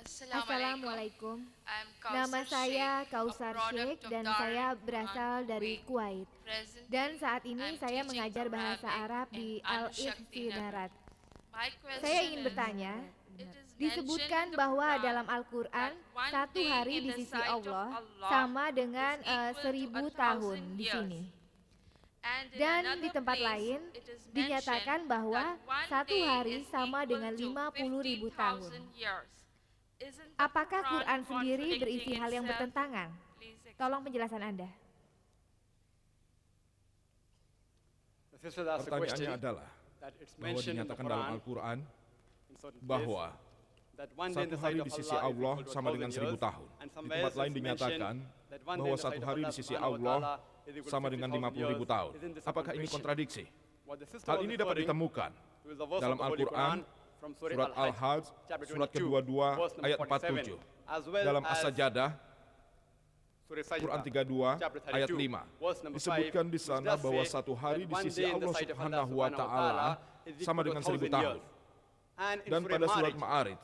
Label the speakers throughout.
Speaker 1: Assalamualaikum. Nama saya Kausar Sheikh dan saya berasal dari Kuwait. Dan saat ini saya mengajar bahasa Arab di Al-Ikhti Darat. Saya ingin bertanya, disebutkan bahwa dalam Al-Quran satu hari di sisi Allah sama dengan 1000 tahun di sini. Dan di tempat lain dinyatakan bahwa satu hari sama dengan 50.000 tahun. Apakah Quran sendiri berisi hal yang bertentangan? Tolong penjelasan Anda.
Speaker 2: Pertanyaannya adalah bahwa dinyatakan dalam Al-Quran bahwa satu hari di sisi Allah sama dengan 1000 tahun. Di tempat lain dinyatakan bahwa satu hari di sisi Allah sama dengan 50.000 tahun. Apakah ini kontradiksi? Hal ini dapat ditemukan dalam Al-Quran, surat Al-Hajj, surat ke-22, ayat 47. Dalam As-Sajadah, Quran 32, ayat 5. Disebutkan di sana bahwa satu hari di sisi Allah Subhanahu wa Ta'ala sama dengan 1000 tahun. Dan pada surat Ma'arij,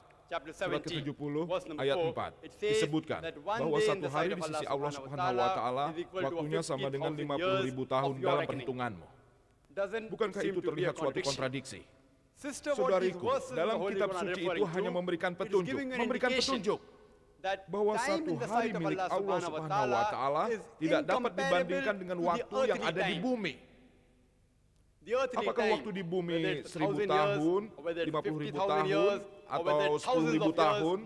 Speaker 2: surat ke-70, ayat 4, disebutkan bahwa satu hari di sisi Allah Subhanahu wa Ta'ala waktunya sama dengan 50.000 tahun dalam perhitunganmu. Bukankah itu terlihat suatu kontradiksi? Saudariku, dalam kitab suci itu hanya memberikan petunjuk bahwa satu hari milik Allah Subhanahu wa Ta'ala tidak dapat dibandingkan dengan waktu yang ada di bumi. Apakah waktu di bumi 1000 tahun, 50.000 tahun, atau 10.000 tahun,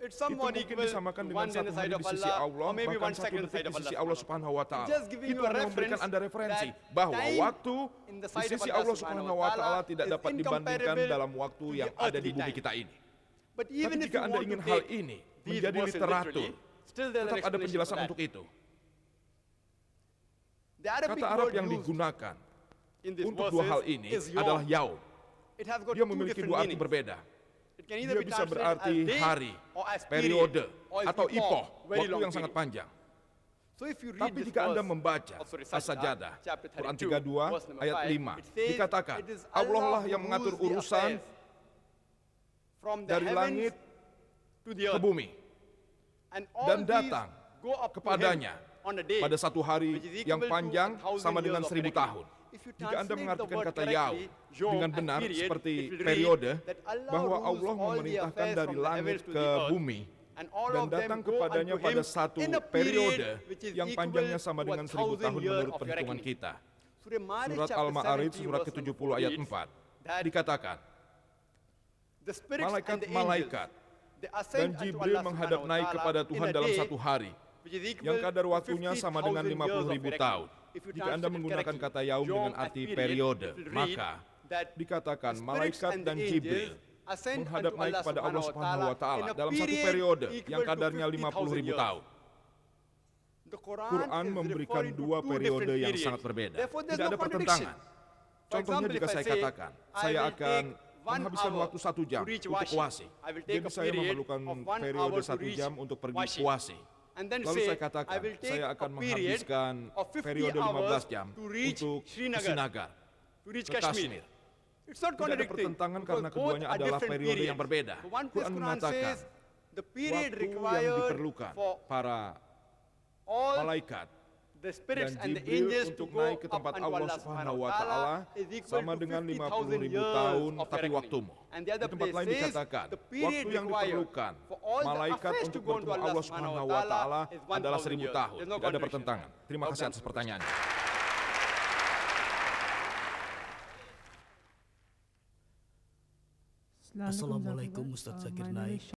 Speaker 2: itu mungkin disamakan dengan satu hari di sisi Allah, bahkan satu detik di sisi Allah Subhanahu wa Ta'ala. Itu hanya memberikan Anda referensi bahwa waktu di sisi Allah Subhanahu wa Ta'ala tidak dapat dibandingkan dalam waktu yang ada di bumi kita ini. Tapi jika Anda ingin hal ini menjadi literatur, tetap ada penjelasan untuk itu. Kata Arab yang digunakan untuk dua hal ini adalah yaum. Dia memiliki dua arti berbeda. Dia bisa berarti hari, periode, atau epoch, waktu yang sangat panjang. Tapi jika Anda membaca As-Sajadah, Quran 32, ayat 5, dikatakan, Allah lah yang mengatur urusan dari langit ke bumi, dan datang kepadanya pada satu hari yang panjang sama dengan 1000 tahun. Jika Anda mengartikan kata yaum dengan benar seperti periode, bahwa Allah memerintahkan dari langit ke bumi dan datang kepadanya pada satu periode yang panjangnya sama dengan 1000 tahun menurut perhitungan kita. Surat Al-Ma'arij, surat ke-70 ayat 4, dikatakan, malaikat-malaikat dan Jibril menghadap naik kepada Tuhan dalam satu hari, yang kadar waktunya sama dengan 50.000 tahun. Jika Anda menggunakan kata yaum dengan arti periode, maka dikatakan malaikat dan Jibril menghadap naik kepada Allah Subhanahu wa Ta'ala dalam satu periode yang kadarnya 50.000 tahun. Quran memberikan dua periode yang sangat berbeda. Tidak ada pertentangan. Contohnya jika saya katakan, saya akan menghabiskan waktu 1 jam untuk puasi. Jadi saya memerlukan periode 1 jam untuk pergi puasi. Lalu saya katakan, saya akan menghabiskan periode 15 jam untuk ke Srinagar, ke Kashmir. Tidak ada pertentangan karena keduanya adalah periode yang berbeda. Quran mengatakan, waktu yang diperlukan para malaikat dan Jibril untuk naik ke tempat Allah Subhanahu wa Ta'ala sama dengan 50.000 tahun tapi waktumu. Di tempat lain dikatakan, waktu yang diperlukan malaikat untuk bertemu Allah Subhanahu wa Ta'ala adalah 1000 tahun. Tidak ada pertentangan. Terima kasih atas pertanyaannya.
Speaker 3: Assalamualaikum Ustaz Zakir Naik.